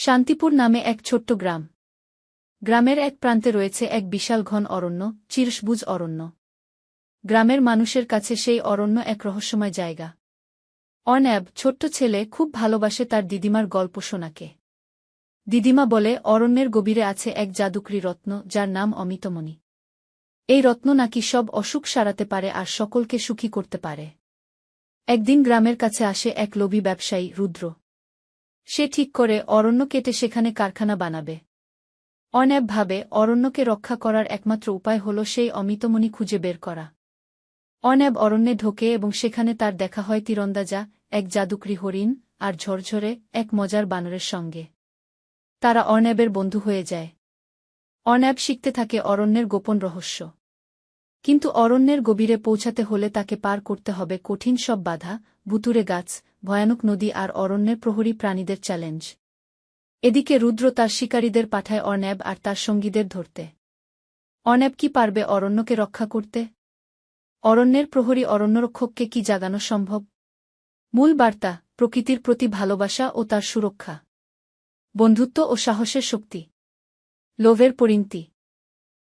শান্তিপুর নামে এক ছোট্ট গ্রাম। গ্রামের এক প্রান্তে রয়েছে এক বিশাল ঘন অরণ্য, চিরসবুজ অরণ্য। গ্রামের মানুষের কাছে সেই অরণ্য এক রহস্যময় জায়গা। অর্ণব, ছোট্ট ছেলে, খুব ভালোবাসে তার দিদিমার গল্প শোনাকে। দিদিমা বলে অরণ্যের গভীরে আছে এক জাদুকরী রত্ন, যার নাম অমিতমণি। এই রত্ন নাকি সব অসুখ সারাতে পারে আর সকলকে সুখী করতে পারে। একদিন গ্রামের কাছে আসে এক লোভী ব্যবসায়ী, রুদ্র। সে ঠিক করে অরণ্য কেটে সেখানে কারখানা বানাবে। অর্ণব ভাবে অরণ্যকে রক্ষা করার একমাত্র উপায় হল সেই অমিতমণি খুঁজে বের করা। অর্ণব অরণ্যে ঢোকে এবং সেখানে তার দেখা হয় তীরন্দাজা, এক জাদুকরী হরিণ, আর ঝরঝরে এক মজার বানরের সঙ্গে। তারা অর্ণবের বন্ধু হয়ে যায়। অর্ণব শিখতে থাকে অরণ্যের গোপন রহস্য। কিন্তু অরণ্যের গভীরে পৌঁছাতে হলে তাকে পার করতে হবে কঠিন সব বাধা, ভুতুড়ে গাছ, ভয়ানক নদী আর অরণ্যের প্রহরী প্রাণীদের চ্যালেঞ্জ। এদিকে রুদ্র তার শিকারীদের পাঠায় অর্ণব আর তার সঙ্গীদের ধরতে। অর্ণব কি পারবে অরণ্যকে রক্ষা করতে? অরণ্যের প্রহরী অরণ্যরক্ষককে কি জাগানো সম্ভব? মূল বার্তা: প্রকৃতির প্রতি ভালোবাসা ও তার সুরক্ষা। বন্ধুত্ব ও সাহসের শক্তি। লোভের পরিণতি।